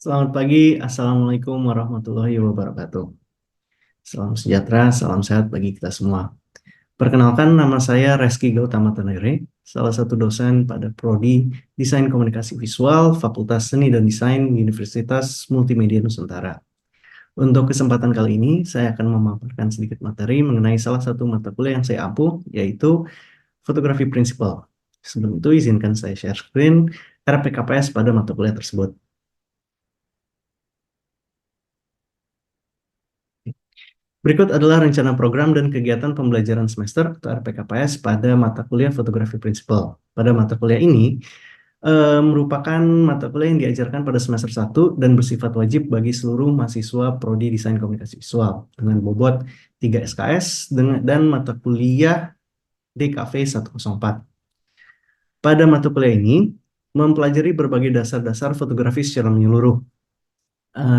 Selamat pagi, Assalamualaikum warahmatullahi wabarakatuh. Salam sejahtera, salam sehat bagi kita semua. Perkenalkan, nama saya Reski Gautama Tanere, salah satu dosen pada Prodi Desain Komunikasi Visual, Fakultas Seni dan Desain Universitas Multimedia Nusantara. Untuk kesempatan kali ini, saya akan memaparkan sedikit materi mengenai salah satu mata kuliah yang saya ampu, yaitu Fotografi Prinsipal. Sebelum itu, izinkan saya share screen RPKPS pada mata kuliah tersebut. Berikut adalah rencana program dan kegiatan pembelajaran semester atau RPKPS pada mata kuliah Fotografi Prinsipal. Pada mata kuliah ini merupakan mata kuliah yang diajarkan pada semester 1 dan bersifat wajib bagi seluruh mahasiswa Prodi Desain Komunikasi Visual dengan bobot 3 SKS dan mata kuliah DKV 104. Pada mata kuliah ini mempelajari berbagai dasar-dasar fotografi secara menyeluruh,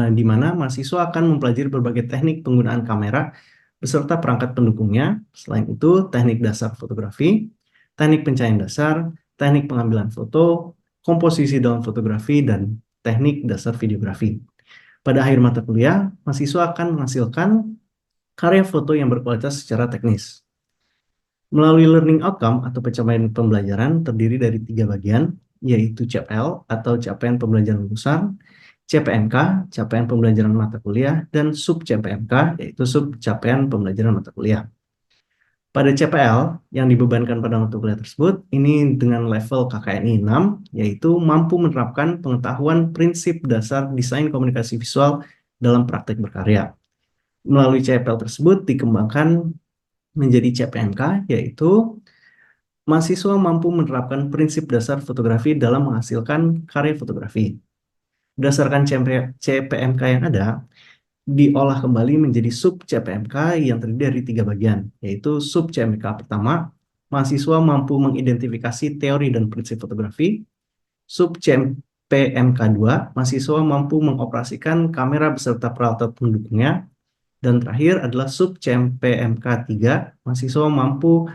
di mana mahasiswa akan mempelajari berbagai teknik penggunaan kamera beserta perangkat pendukungnya. Selain itu, teknik dasar fotografi, teknik pencahayaan dasar, teknik pengambilan foto, komposisi dalam fotografi, dan teknik dasar videografi. Pada akhir mata kuliah, mahasiswa akan menghasilkan karya foto yang berkualitas secara teknis. Melalui learning outcome atau pencapaian pembelajaran terdiri dari 3 bagian, yaitu CPL atau capaian pembelajaran lulusan, CPMK, capaian pembelajaran mata kuliah, dan sub CPMK, yaitu sub capaian pembelajaran mata kuliah. Pada CPL yang dibebankan pada mata kuliah tersebut, ini dengan level KKNI 6, yaitu mampu menerapkan pengetahuan prinsip dasar desain komunikasi visual dalam praktek berkarya. Melalui CPL tersebut dikembangkan menjadi CPMK, yaitu mahasiswa mampu menerapkan prinsip dasar fotografi dalam menghasilkan karya fotografi. Berdasarkan CPMK yang ada, diolah kembali menjadi sub CPMK yang terdiri dari 3 bagian, yaitu sub CPMK pertama, mahasiswa mampu mengidentifikasi teori dan prinsip fotografi. Sub CPMK 2, mahasiswa mampu mengoperasikan kamera beserta peralatan pendukungnya. Dan terakhir adalah sub CPMK 3, mahasiswa mampu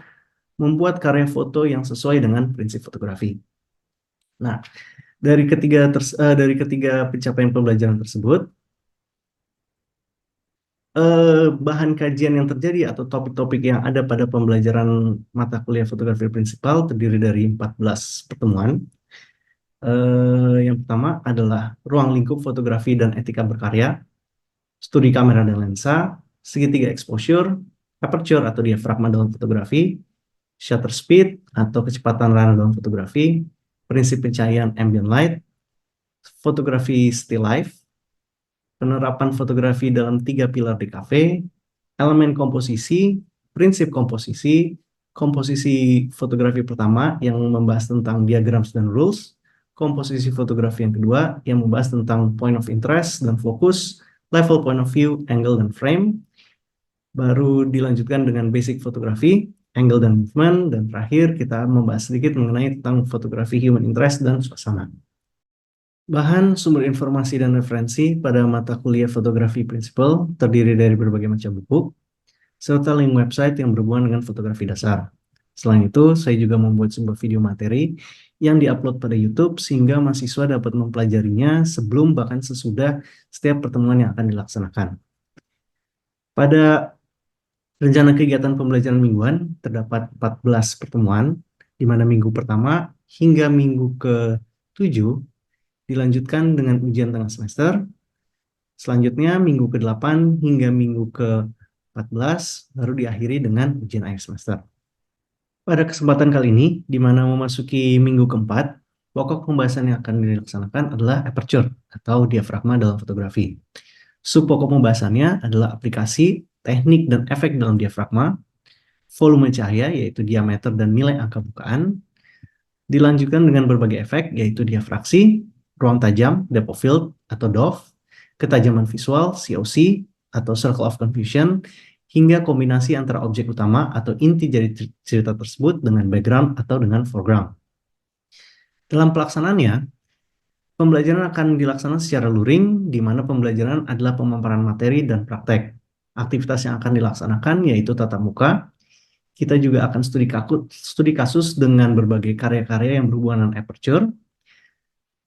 membuat karya foto yang sesuai dengan prinsip fotografi. Nah, dari ketiga pencapaian pembelajaran tersebut, bahan kajian yang terjadi atau topik-topik yang ada pada pembelajaran mata kuliah fotografi prinsipal terdiri dari 14 pertemuan. Yang pertama adalah ruang lingkup fotografi dan etika berkarya, studi kamera dan lensa, segitiga exposure, aperture atau diafragma dalam fotografi, shutter speed atau kecepatan ranah dalam fotografi, prinsip pencahayaan ambient light, fotografi still life, penerapan fotografi dalam 3 pilar DKV, elemen komposisi, prinsip komposisi, komposisi fotografi pertama yang membahas tentang diagrams dan rules, komposisi fotografi yang kedua yang membahas tentang point of interest dan fokus, level point of view, angle dan frame, baru dilanjutkan dengan basic fotografi, angle dan movement, dan terakhir kita membahas sedikit mengenai tentang fotografi human interest dan suasana. Bahan sumber informasi dan referensi pada mata kuliah fotografi prinsipal terdiri dari berbagai macam buku, serta link website yang berhubungan dengan fotografi dasar. Selain itu, saya juga membuat sebuah video materi yang diupload pada YouTube sehingga mahasiswa dapat mempelajarinya sebelum bahkan sesudah setiap pertemuan yang akan dilaksanakan. Pada rencana kegiatan pembelajaran mingguan terdapat 14 pertemuan, di mana minggu pertama hingga minggu ke-7 dilanjutkan dengan ujian tengah semester. Selanjutnya minggu ke-8 hingga minggu ke-14 baru diakhiri dengan ujian akhir semester. Pada kesempatan kali ini, di mana memasuki minggu keempat, pokok pembahasan yang akan dilaksanakan adalah aperture atau diafragma dalam fotografi. Sub pokok pembahasannya adalah aplikasi, teknik, dan efek dalam diafragma, volume cahaya yaitu diameter dan nilai angka bukaan, dilanjutkan dengan berbagai efek yaitu diafraksi, ruang tajam, depth of field atau DOF, ketajaman visual, COC atau circle of confusion, hingga kombinasi antara objek utama atau inti dari cerita tersebut dengan background atau dengan foreground. Dalam pelaksanaannya, pembelajaran akan dilaksanakan secara luring, di mana pembelajaran adalah pemaparan materi dan praktek. Aktivitas yang akan dilaksanakan yaitu tatap muka. Kita juga akan studi kasus dengan berbagai karya-karya yang berhubungan dengan aperture.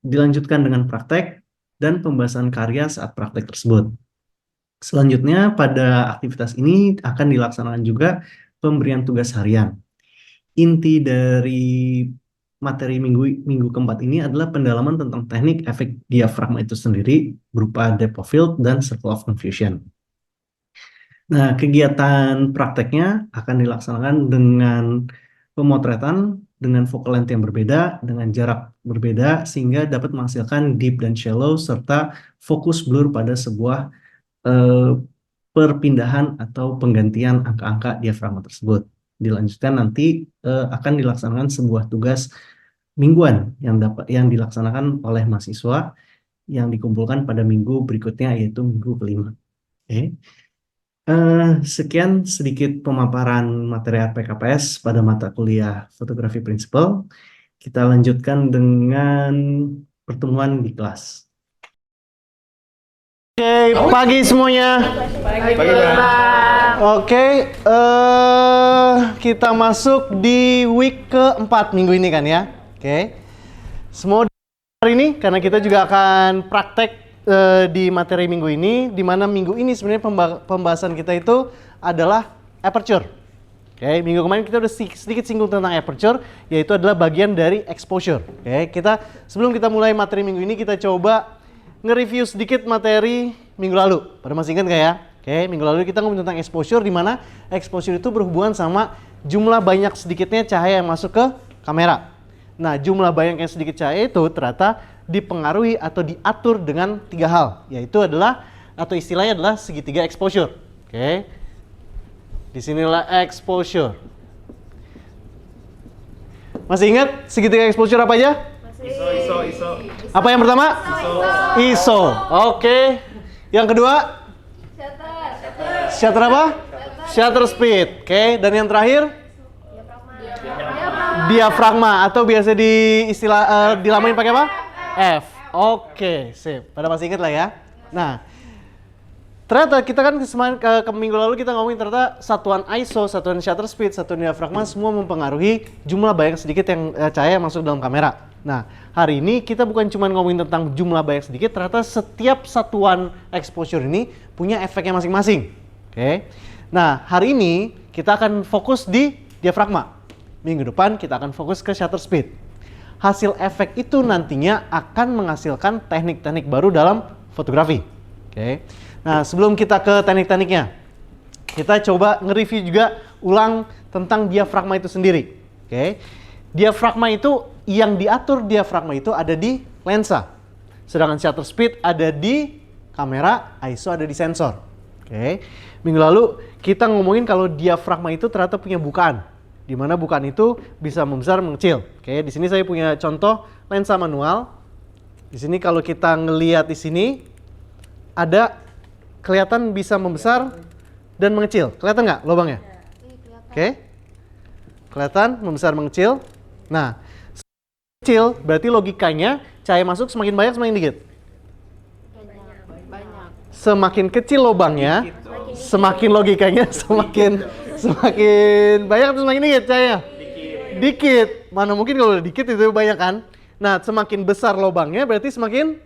Dilanjutkan dengan praktek, dan pembahasan karya saat praktek tersebut. Selanjutnya, pada aktivitas ini akan dilaksanakan juga pemberian tugas harian. Inti dari materi minggu keempat ini adalah pendalaman tentang teknik efek diafragma itu sendiri berupa depth of field dan circle of confusion. Nah, kegiatan prakteknya akan dilaksanakan dengan pemotretan dengan focal length yang berbeda, dengan jarak berbeda, sehingga dapat menghasilkan deep dan shallow, serta fokus blur pada sebuah eh, perpindahan atau penggantian angka-angka diafragma tersebut. Dilanjutkan nanti akan dilaksanakan sebuah tugas mingguan yang dilaksanakan oleh mahasiswa yang dikumpulkan pada minggu berikutnya, yaitu minggu kelima. Oke. Sekian sedikit pemaparan materi RPKPS pada mata kuliah Fotografi Prinsipal. Kita lanjutkan dengan pertemuan di kelas. Oke, pagi semuanya. Pagi. Oke, kita masuk di week keempat minggu ini kan ya. Oke, semua hari ini karena kita juga akan praktek di materi minggu ini, di mana minggu ini sebenarnya pembahasan kita itu adalah aperture. Oke, minggu kemarin kita udah sedikit singgung tentang aperture, yaitu adalah bagian dari exposure. Oke, sebelum kita mulai materi minggu ini, kita coba nge-review sedikit materi minggu lalu. Pada masih ingat nggak ya? Oke, minggu lalu kita ngomong tentang exposure, di mana exposure itu berhubungan sama jumlah banyak sedikitnya cahaya yang masuk ke kamera. Nah, jumlah banyak yang sedikit cahaya itu ternyata dipengaruhi atau diatur dengan 3 hal, yaitu adalah atau istilahnya adalah segitiga exposure. Oke. Disinilah exposure. Masih ingat segitiga exposure apa aja? ISO. Apa yang pertama? ISO. Oke. Yang kedua? Shutter apa? Shutter speed. Oke. Dan yang terakhir? Diafragma atau biasa dilamain pakai apa? F. Oke, sip. Pada masih ingat lah ya. Nah, ternyata kita kan ke minggu lalu kita ngomongin ternyata satuan ISO, satuan shutter speed, satuan diafragma semua mempengaruhi jumlah banyak sedikit yang cahaya yang masuk dalam kamera. Nah, hari ini kita bukan cuma ngomongin tentang jumlah banyak sedikit, ternyata setiap satuan exposure ini punya efeknya masing-masing. Oke. Nah, hari ini kita akan fokus di diafragma. Minggu depan kita akan fokus ke shutter speed. Hasil efek itu nantinya akan menghasilkan teknik-teknik baru dalam fotografi. Oke. Nah, sebelum kita ke teknik-tekniknya, kita coba nge-review juga ulang tentang diafragma itu sendiri. Oke. Diafragma itu, yang diatur diafragma itu ada di lensa. Sedangkan shutter speed ada di kamera, ISO ada di sensor. Oke. Minggu lalu kita ngomongin kalau diafragma itu ternyata punya bukaan, di mana bukaan itu bisa membesar mengecil. Oke, di sini saya punya contoh lensa manual. Di sini kalau kita ngelihat di sini ada kelihatan bisa membesar dan mengecil. Kelihatan nggak lubangnya? Oke, kelihatan membesar mengecil. Nah, kecil berarti logikanya cahaya masuk semakin banyak semakin dikit. Semakin kecil lubangnya, semakin logikanya semakin banyak atau semakin dikit cahaya? Dikit. Mana mungkin kalau dikit itu banyak kan? Nah, semakin besar lubangnya berarti semakin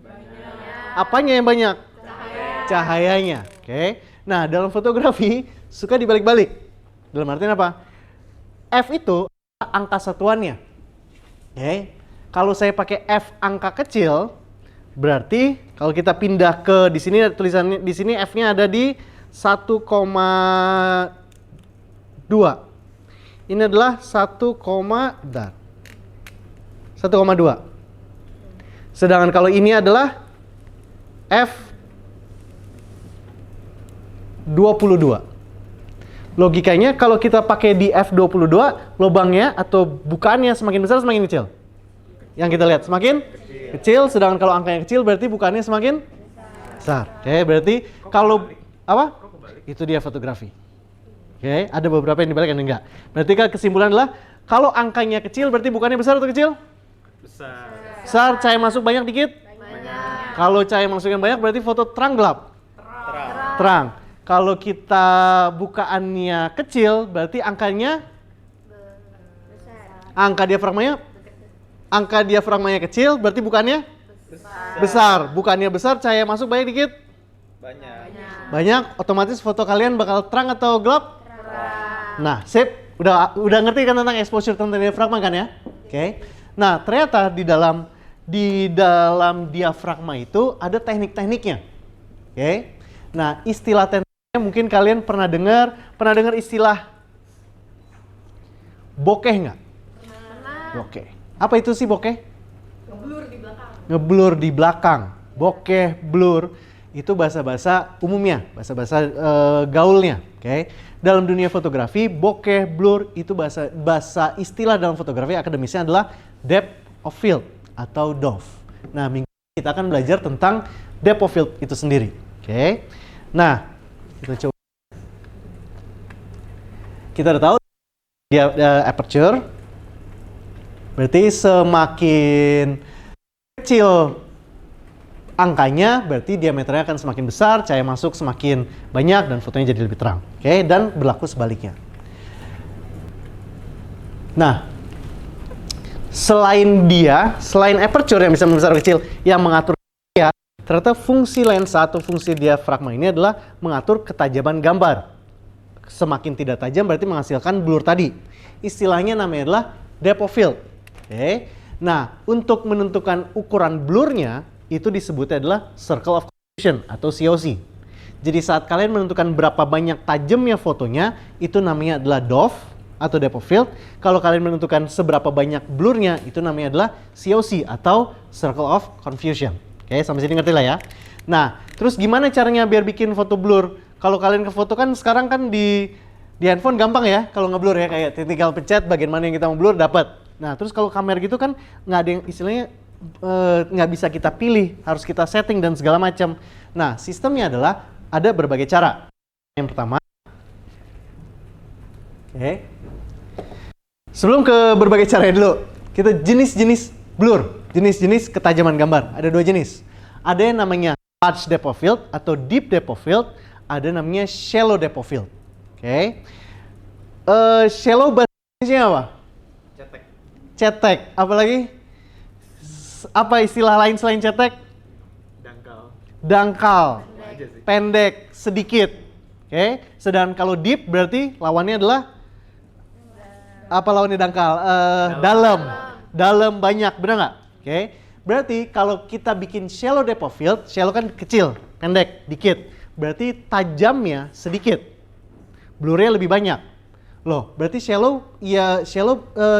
banyak. Apanya yang banyak? Cahayanya. Oke. Nah, dalam fotografi suka dibalik-balik. Dalam artian apa? F itu angka satuannya. Oke. Kalau saya pakai F angka kecil, berarti kalau kita pindah ke di sini tulisannya di sini F-nya ada di 1,2. Ini adalah 1,2. Sedangkan kalau ini adalah F22. Logikanya kalau kita pakai di F22, lubangnya atau bukaannya semakin besar semakin kecil. Yang kita lihat semakin kecil, sedangkan kalau angkanya kecil berarti bukaannya semakin besar. Oke, berarti kalau apa? Itu dia fotografi. Oke, ada beberapa yang dibalik dan enggak. Berarti kan kesimpulan adalah kalau angkanya kecil berarti bukannya besar atau kecil? Besar. Besar, cahaya masuk banyak dikit? Banyak. Kalau cahaya masuk yang banyak berarti foto terang gelap? Terang. Kalau kita bukaannya kecil berarti angkanya besar. Angka diafragmanya kecil berarti bukannya Besar. Bukannya besar, cahaya masuk banyak dikit? Banyak. Banyak, otomatis foto kalian bakal terang atau gelap? Nah, sip. Udah ngerti kan tentang exposure tentang diafragma kan ya? Oke. Nah, ternyata di dalam diafragma itu ada teknik-tekniknya. Oke. Nah, istilah tekniknya mungkin kalian pernah dengar istilah bokeh nggak? Bokeh. Apa itu sih bokeh? Ngeblur di belakang. Bokeh, blur, itu bahasa-bahasa umumnya, bahasa-bahasa gaulnya. Oke. Dalam dunia fotografi, bokeh, blur itu bahasa istilah dalam fotografi akademisnya adalah depth of field atau DOF. Nah, minggu ini kita akan belajar tentang depth of field itu sendiri. Oke. Nah, kita coba. Kita udah tahu dia aperture. Berarti semakin kecil angkanya, berarti diameternya akan semakin besar, cahaya masuk semakin banyak, dan fotonya jadi lebih terang. Oke, dan berlaku sebaliknya. Nah, selain aperture yang bisa membesar kecil, yang mengatur dia, ternyata fungsi lensa atau fungsi diafragma ini adalah mengatur ketajaman gambar. Semakin tidak tajam berarti menghasilkan blur tadi. Istilahnya namanya adalah depth of field. Oke. Nah, untuk menentukan ukuran blurnya, itu disebutnya adalah circle of confusion atau COC. Jadi saat kalian menentukan berapa banyak tajamnya fotonya, itu namanya adalah DOF atau depth of field. Kalau kalian menentukan seberapa banyak blurnya, itu namanya adalah COC atau circle of confusion. Oke, sampai sini ngerti lah ya. Nah, terus gimana caranya biar bikin foto blur? Kalau kalian ke foto kan sekarang kan di handphone gampang ya, kalau ngeblur ya, kayak tinggal pencet bagian mana yang kita mau blur dapat. Nah, terus kalau kamera gitu kan nggak ada yang istilahnya nggak bisa kita pilih, harus kita setting dan segala macam. Nah, sistemnya adalah ada berbagai cara. Yang pertama, oke. Sebelum ke berbagai cara dulu, kita jenis-jenis blur, jenis-jenis ketajaman gambar. Ada dua jenis. Ada yang namanya large depth of field atau deep depth of field, ada namanya shallow depth of field. Oke. Shallow bahasa Indonesia apa? Cetek. Apalagi? Apa istilah lain selain cetek? Dangkal. Pendek, sedikit. Oke. Sedangkan kalau deep berarti lawannya adalah apa lawannya dangkal? Dalam banyak, benar nggak? Oke. Berarti kalau kita bikin shallow depth of field, shallow kan kecil, pendek, dikit. Berarti tajamnya sedikit. Blurnya lebih banyak. Loh, berarti shallow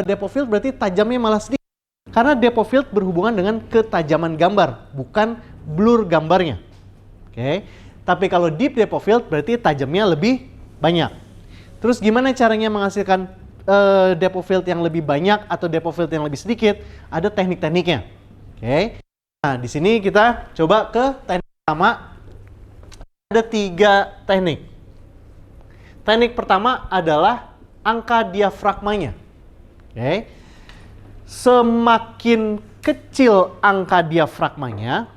depth of field berarti tajamnya malah sedikit. Karena depth of field berhubungan dengan ketajaman gambar, bukan blur gambarnya. Oke. Tapi kalau deep depth of field berarti tajamnya lebih banyak. Terus gimana caranya menghasilkan depth of field yang lebih banyak atau depth of field yang lebih sedikit? Ada teknik-tekniknya. Oke. Nah, di sini kita coba ke teknik pertama. Ada 3 teknik. Teknik pertama adalah angka diafragmanya. Oke. Semakin kecil angka diafragmanya,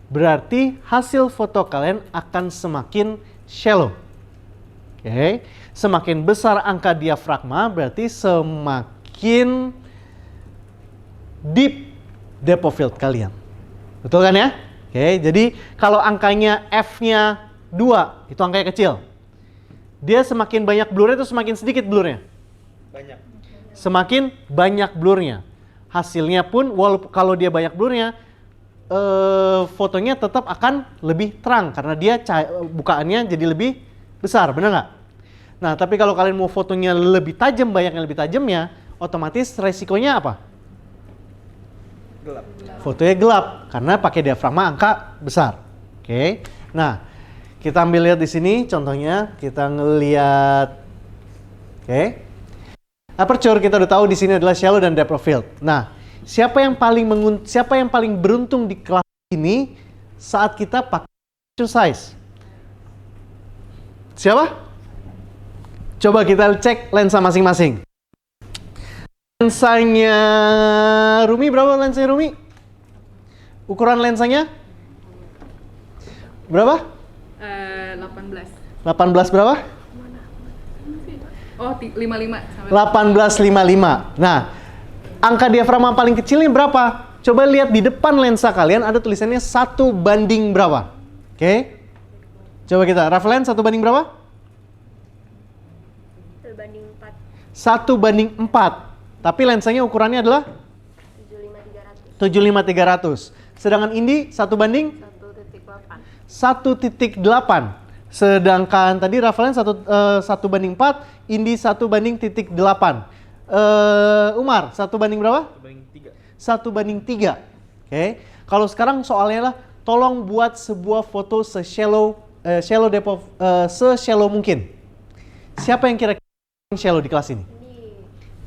berarti hasil foto kalian akan semakin shallow. Oke. Semakin besar angka diafragma, berarti semakin deep depth of field kalian. Betul kan ya? Oke, jadi kalau angkanya F-nya 2, itu angkanya kecil. Dia semakin banyak blurnya itu semakin sedikit blurnya? Banyak. Semakin banyak blurnya. Hasilnya pun, walaupun kalau dia banyak blurnya, fotonya tetap akan lebih terang. Karena dia bukaannya jadi lebih besar, benar nggak? Nah, tapi kalau kalian mau fotonya lebih tajam, banyak yang lebih tajamnya, otomatis resikonya apa? Gelap. Fotonya gelap karena pakai diafragma angka besar. Oke. Nah, kita ambil lihat di sini contohnya, kita ngelihat aperture kita udah tahu di sini adalah shallow dan depth of field. Nah, siapa yang paling beruntung di kelas ini saat kita pakai aperture size? Siapa? Coba kita cek lensa masing-masing. Lensanya Rumi berapa lensanya Rumi? Ukuran lensanya? Berapa? 18. 18 berapa? Oh, 55 sampai 1855. Nah, angka diafragma paling kecilnya berapa? coba lihat di depan lensa kalian ada tulisannya 1 banding berapa. Oke. Coba kita, Rafael 1 banding berapa? 1 banding 4. 1 banding 4. Tapi lensanya ukurannya adalah 75300. 75300. Sedangkan Indi 1 banding 1,8. 1,8. Sedangkan tadi Rafael 1 banding 4, Indi 1 banding 0,8. Umar 1 banding berapa? 1 banding 3. Oke. Kalau sekarang soalnya lah, tolong buat sebuah foto se-shallow mungkin. Siapa yang kira-kira shallow di kelas ini?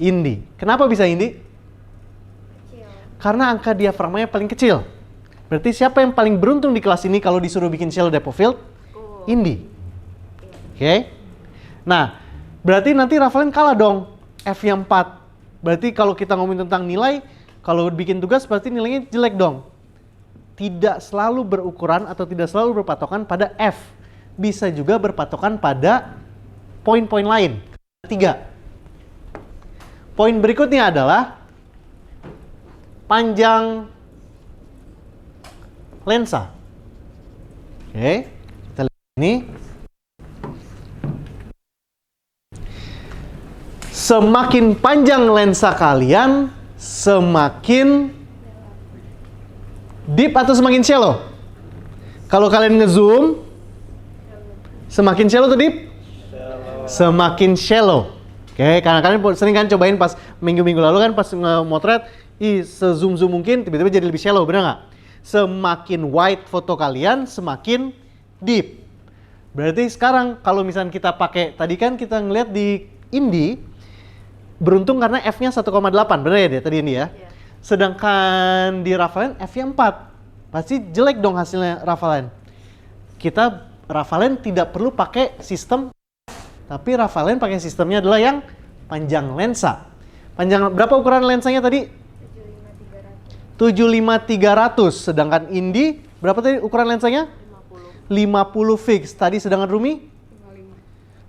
Indi. Kenapa bisa Indi? Kecil. Karena angka diafragmanya paling kecil. Berarti siapa yang paling beruntung di kelas ini kalau disuruh bikin shallow depth of field? Indi. Oke. Nah, berarti nanti Rafael kalah dong. F-nya 4. Berarti kalau kita ngomongin tentang nilai, kalau bikin tugas pasti nilainya jelek dong. Tidak selalu berukuran atau tidak selalu berpatokan pada F. Bisa juga berpatokan pada poin-poin lain. 3. Poin berikutnya adalah panjang lensa. Oke, kita lihat ini. Semakin panjang lensa kalian, semakin deep atau semakin shallow? Kalau kalian ngezoom, semakin shallow atau deep? Semakin shallow. Oke, karena kalian sering kan cobain pas minggu-minggu lalu kan pas nge-motret, se-zoom mungkin tiba-tiba jadi lebih shallow, benar nggak? Semakin wide foto kalian, semakin deep. Berarti sekarang kalau misalnya kita pakai, tadi kan kita ngeliat di Indi, beruntung karena F-nya 1,8, benar ya dia tadi ini ya? Iya. Sedangkan di Rafael F-nya 4. Pasti jelek dong hasilnya Rafael. Rafael tidak perlu pakai sistem, tapi Rafael pakai sistemnya adalah yang panjang lensa. Panjang berapa ukuran lensanya tadi? 75300. Sedangkan Indi berapa tadi ukuran lensanya? 50 fix. Tadi sedangkan Rumi?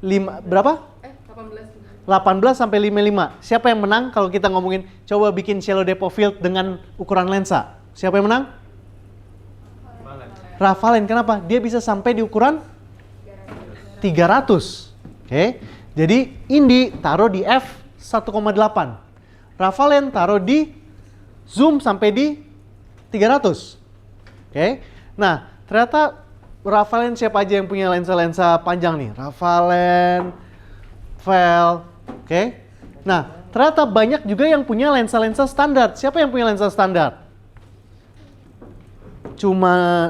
55. Berapa? 18. 18 sampai 55. Siapa yang menang kalau kita ngomongin coba bikin shallow depth of field dengan ukuran lensa? Siapa yang menang? Rafael. Kenapa? Dia bisa sampai di ukuran 300. Oke. Jadi Indi taruh di F 1,8. Rafael taruh di zoom sampai di 300. Oke. Nah, ternyata Rafael siapa aja yang punya lensa-lensa panjang nih? Rafael, Vel. Oke. Nah, ternyata banyak juga yang punya lensa-lensa standar. Siapa yang punya lensa standar?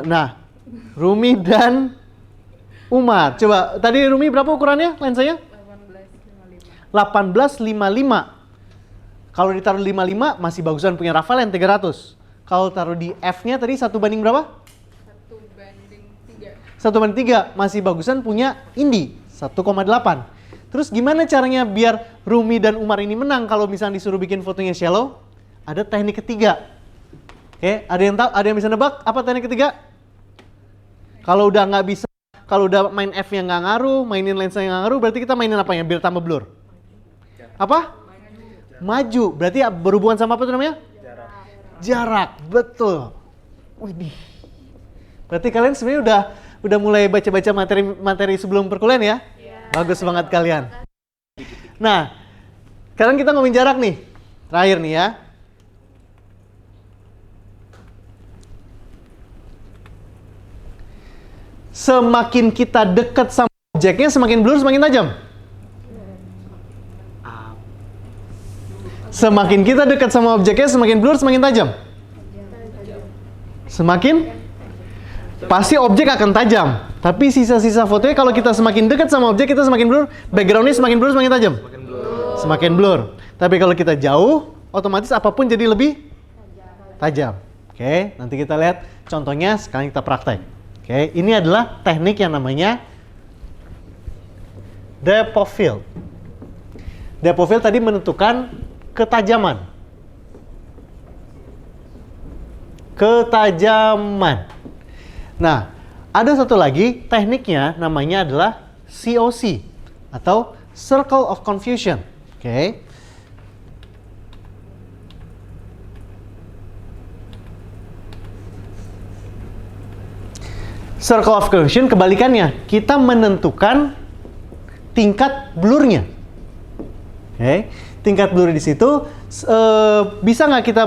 Nah, Rumi dan Umar. Coba, tadi Rumi berapa ukurannya lensanya? 1855. Kalau ditaruh 55 masih bagusan punya Rafael 300. Kalau taruh di F-nya tadi 1 banding berapa? 1 banding 3. 1 banding 3 masih bagusan punya Indi 1,8. Terus gimana caranya biar Rumi dan Umar ini menang kalau misalnya disuruh bikin fotonya shallow? Ada teknik ketiga. Oke, ada yang tahu? Ada yang bisa nebak apa teknik ketiga? Kalau udah nggak bisa, kalau udah main F-nya nggak ngaruh, mainin lensa yang nggak ngaruh, berarti kita mainin apa ya biar tambah blur? Apa? Maju. Berarti berhubungan sama apa tuh namanya? Jarak. Betul. Widih. Berarti kalian sebenarnya udah mulai baca-baca materi sebelum perkuliahan ya? Bagus banget kalian. Nah, sekarang kita ngomongin jarak nih. Terakhir nih ya. Semakin kita dekat sama objeknya, semakin blur, semakin tajam. Semakin kita dekat sama objeknya, semakin blur, semakin tajam. Semakin pasti objek akan tajam. Tapi sisa-sisa fotonya kalau kita semakin dekat sama objek, kita semakin blur. Backgroundnya semakin blur, semakin tajam. Semakin blur. Tapi kalau kita jauh, otomatis apapun jadi lebih tajam. Oke, nanti kita lihat contohnya. Sekarang kita praktek. Oke, ini adalah teknik yang namanya depth of field. Depth of field tadi menentukan ketajaman. Nah, ada satu lagi tekniknya namanya adalah COC atau Circle of Confusion. Oke. Circle of curvature kebalikannya, kita menentukan tingkat blurnya. Oke, tingkat blur di situ bisa nggak kita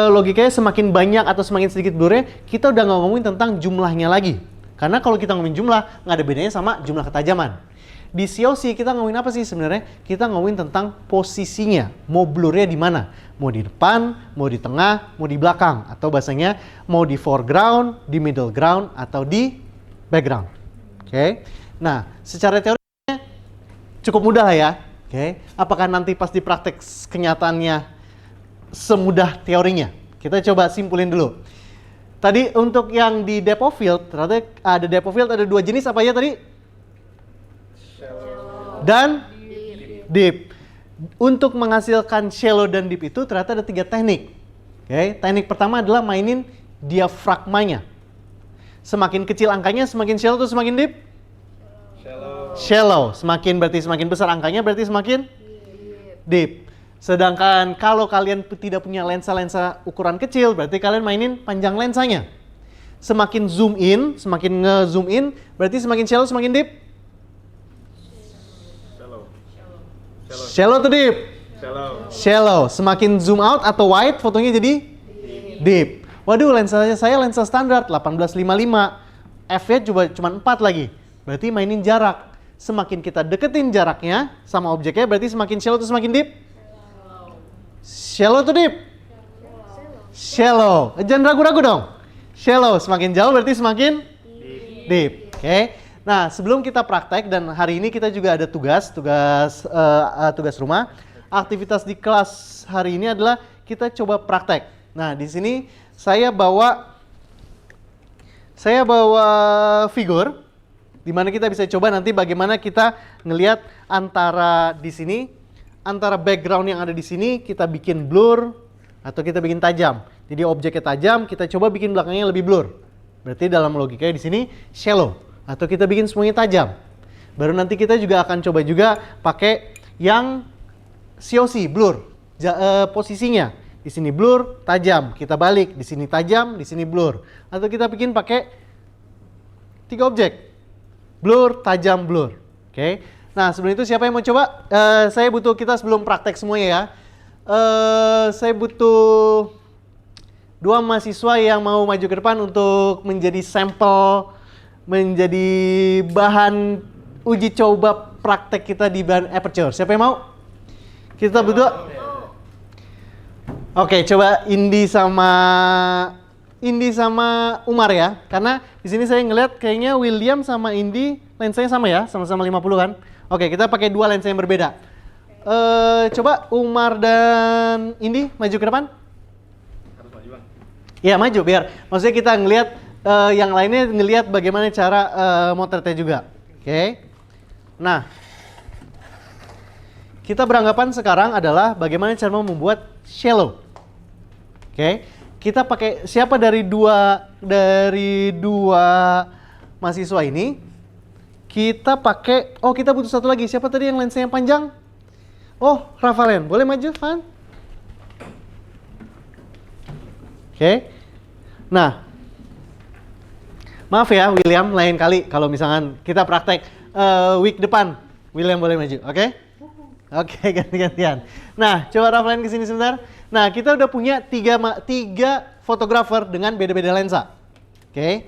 logikanya semakin banyak atau semakin sedikit blurnya, kita udah nggak ngomongin tentang jumlahnya lagi. Karena kalau kita ngomongin jumlah, nggak ada bedanya sama jumlah ketajaman. Di COC kita ngomongin apa sih sebenarnya? Kita ngomongin tentang posisinya, mau blurnya di mana? Mau di depan, mau di tengah, mau di belakang, atau bahasanya mau di foreground, di middle ground, atau di background. Oke. Nah, secara teorinya cukup mudah lah ya. Oke. Apakah nanti pas di praktek kenyataannya semudah teorinya? Kita coba simpulin dulu. Tadi untuk yang di depth of field, ternyata ada depth of field ada dua jenis apa ya tadi? Dan deep. Untuk menghasilkan shallow dan deep itu ternyata ada 3 teknik. Oke, teknik pertama adalah mainin diafragmanya. Semakin kecil angkanya, semakin shallow atau semakin deep? Shallow. Semakin berarti semakin besar angkanya berarti semakin deep. Sedangkan kalau kalian tidak punya lensa-lensa ukuran kecil, berarti kalian mainin panjang lensanya. Semakin zoom in, semakin nge-zoom in, berarti semakin shallow, semakin deep? Shallow atau deep? Shallow. Semakin zoom out atau wide, fotonya jadi deep. Waduh, lensa saya lensa standar 1855. F-nya cuma 4 lagi. Berarti mainin jarak. Semakin kita deketin jaraknya sama objeknya, berarti semakin shallow atau semakin deep? Shallow atau deep? Shallow. Jangan ragu-ragu dong. Shallow. Semakin jauh berarti semakin deep. Oke. Nah, sebelum kita praktek dan hari ini kita juga ada tugas rumah. Aktivitas di kelas hari ini adalah kita coba praktek. Nah, di sini saya bawa figur di mana kita bisa coba nanti bagaimana kita ngelihat antara di sini, antara background yang ada di sini kita bikin blur atau kita bikin tajam. Jadi objeknya tajam, kita coba bikin belakangnya lebih blur. Berarti dalam logikanya di sini shallow. Atau kita bikin semuanya tajam. Baru nanti kita juga akan coba juga pakai yang COC, blur. Posisinya. Di sini blur, tajam. Kita balik. Di sini tajam, di sini blur. Atau kita bikin pakai 3 objek. Blur, tajam, blur. Oke. Nah, sebelum itu siapa yang mau coba? Saya butuh kita sebelum praktek semuanya ya. Saya butuh 2 mahasiswa yang mau maju ke depan untuk menjadi sampel, menjadi bahan uji coba praktek kita di bahan aperture. Siapa yang mau? Kita berdua? Oke, coba Indi sama Umar ya. Karena di sini saya ngeliat kayaknya William sama Indi lensanya sama ya, sama-sama 50 kan. Oke, kita pakai 2 lensa yang berbeda. Coba Umar dan Indi maju ke depan. Harus maju, Bang. Iya, maju biar maksudnya kita ngelihat yang lainnya ngelihat bagaimana cara motretnya juga. Oke. Nah, kita beranggapan sekarang adalah bagaimana cara membuat shallow. Oke. Kita pakai siapa dari dua mahasiswa ini? Kita pakai, kita butuh satu lagi. Siapa tadi yang lensanya panjang? Oh, Rafael. Boleh maju, Van? Oke. Nah, maaf ya William, lain kali kalau misalkan kita praktek week depan, William boleh maju, oke? Oke, ganti-gantian. Nah, coba Rafael kesini sebentar. Nah, kita udah punya 3 fotografer dengan beda-beda lensa. Oke.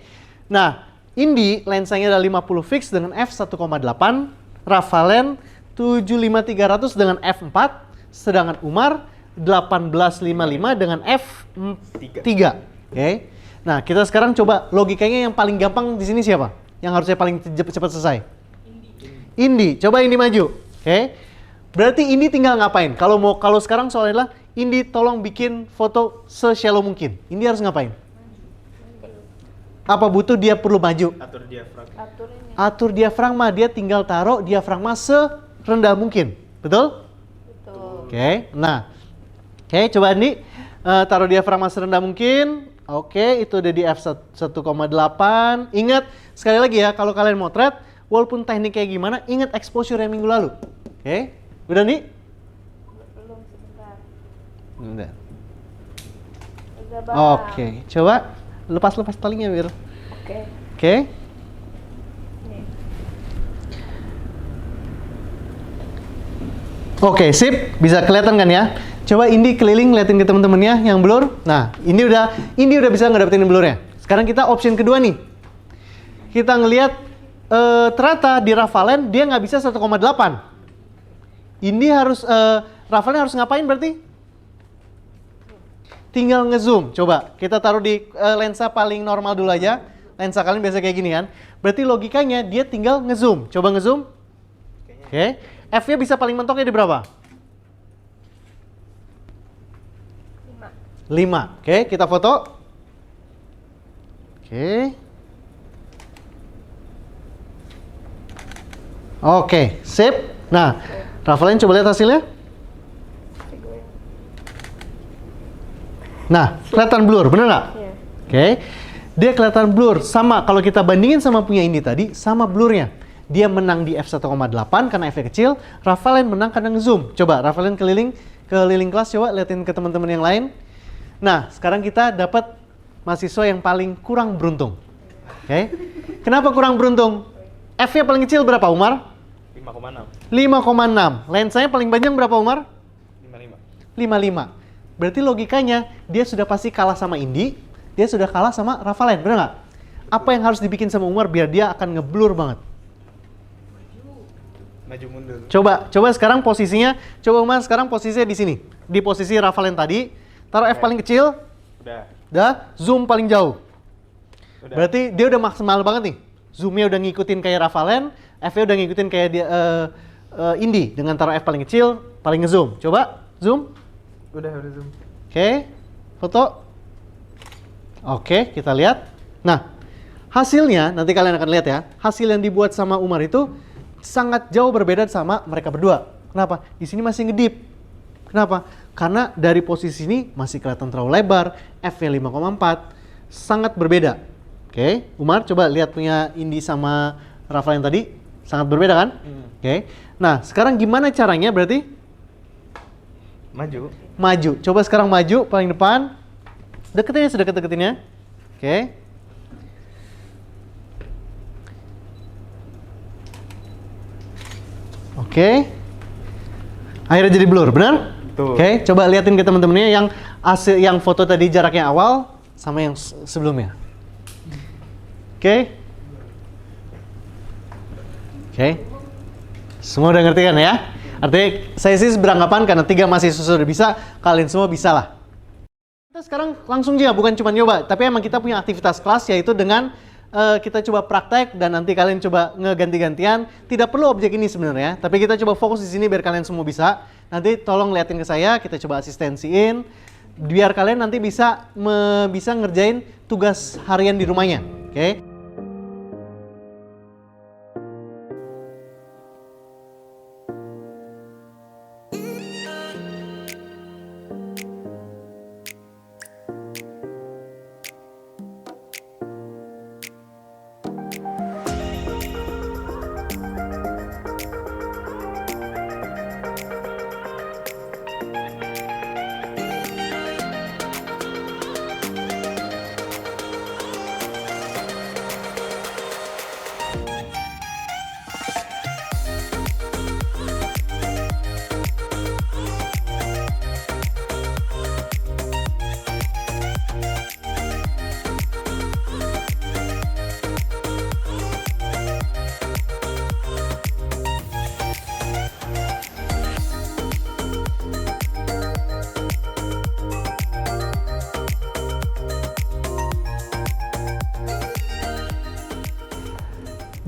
Nah, Indi lensanya ada 50 fix dengan f1,8, Rafael 75300 dengan f4, sedangkan Umar 1855 dengan f3. Oke. Nah, kita sekarang coba logikanya yang paling gampang di sini siapa? Yang harusnya paling cepat selesai? Indi. Coba Indi maju. Oke. Berarti Indi tinggal ngapain? Kalau sekarang soalnya adalah Indi tolong bikin foto se-shallow mungkin. Indi harus ngapain? Apa butuh dia perlu maju? Atur diafragma. Atur diafragma. Dia tinggal taruh diafragma serendah mungkin. Betul? Betul. Oke. Nah. Oke, coba Indi taruh diafragma serendah mungkin. Oke, itu udah di f1,8. Ingat, sekali lagi ya, kalau kalian motret, walaupun teknik kayak gimana, ingat exposure yang minggu lalu. Oke, udah nih? Belum sebentar. Udah. Udah, Bang. Oke, coba lepas talinya, Wir. Oke. Oke. Oke, sip. Bisa kelihatan kan ya? Coba Indi keliling liatin ke teman-temannya yang blur. Nah, ini udah bisa ngedapetin blurnya. Sekarang kita option kedua nih. Kita ngelihat ternyata di Rafalen dia nggak bisa 1,8. Indi harus Rafalen harus ngapain berarti? Tinggal ngezoom. Coba kita taruh di lensa paling normal dulu aja. Lensa kalian biasa kayak gini kan. Berarti logikanya dia tinggal ngezoom. Coba ngezoom. Oke. F-nya bisa paling mentoknya di berapa? 5. Oke, kita foto. Oke. Oke, sip. Nah, Rafalen coba lihat hasilnya. Nah, kelihatan blur, bener nggak? Iya. Oke. Dia kelihatan blur. Sama, kalau kita bandingin sama punya ini tadi, sama blurnya. Dia menang di f1,8 karena f-nya kecil. Rafalen menang karena nge-zoom. Coba, Rafalen keliling kelas, coba liatin ke teman-teman yang lain. Nah, sekarang kita dapat mahasiswa yang paling kurang beruntung. Oke. Kenapa kurang beruntung? F-nya paling kecil berapa, Umar? 5,6. 5,6. Lensanya paling panjang berapa, Umar? 55. 55. Berarti logikanya dia sudah pasti kalah sama Indi, dia sudah kalah sama Rafalen, bener nggak? Apa yang harus dibikin sama Umar biar dia akan ngeblur banget? Maju mundur. Coba sekarang posisinya, coba Umar sekarang posisinya di sini, di posisi Rafalen tadi, taruh F paling kecil, Udah. zoom paling jauh. Udah. Berarti dia udah maksimal banget nih. Zoomnya udah ngikutin kayak Rafalen, F-nya udah ngikutin kayak dia Indi dengan taruh F paling kecil, paling ngezoom. Coba zoom. Udah zoom. Oke, foto. Oke, kita lihat. Nah, hasilnya nanti kalian akan lihat ya. Hasil yang dibuat sama Umar itu sangat jauh berbeda sama mereka berdua. Kenapa? Di sini masih ngedip. Kenapa? Karena dari posisi ini masih kelihatan terlalu lebar, F-nya 5,4, sangat berbeda. Oke, Umar coba lihat punya Indi sama Rafalen tadi, sangat berbeda kan? Oke. Nah, sekarang gimana caranya berarti? Maju. Maju. Coba sekarang maju paling depan. Deketin ya, sedekat-deketin ya. Oke. Oke. Akhirnya jadi blur, benar? Betul. Oke, coba liatin ke teman-temannya yang foto tadi jaraknya awal sama yang sebelumnya. Oke. Oke. Semua udah ngerti kan ya? Artinya saya sih beranggapan karena 3 mahasiswa sudah bisa, kalian semua bisa lah. Kita sekarang langsung aja, bukan cuma nyoba, tapi emang kita punya aktivitas kelas yaitu dengan kita coba praktek dan nanti kalian coba ngeganti-gantian. Tidak perlu objek ini sebenarnya, tapi kita coba fokus di sini biar kalian semua bisa. Nanti tolong liatin ke saya, kita coba asistensiin biar kalian nanti bisa ngerjain tugas harian di rumahnya. Oke?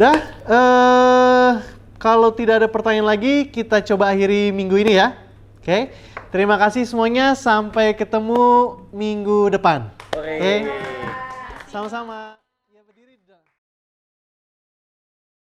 Dah, kalau tidak ada pertanyaan lagi, kita coba akhiri minggu ini ya. Oke, terima kasih semuanya. Sampai ketemu minggu depan. Oke, sama-sama.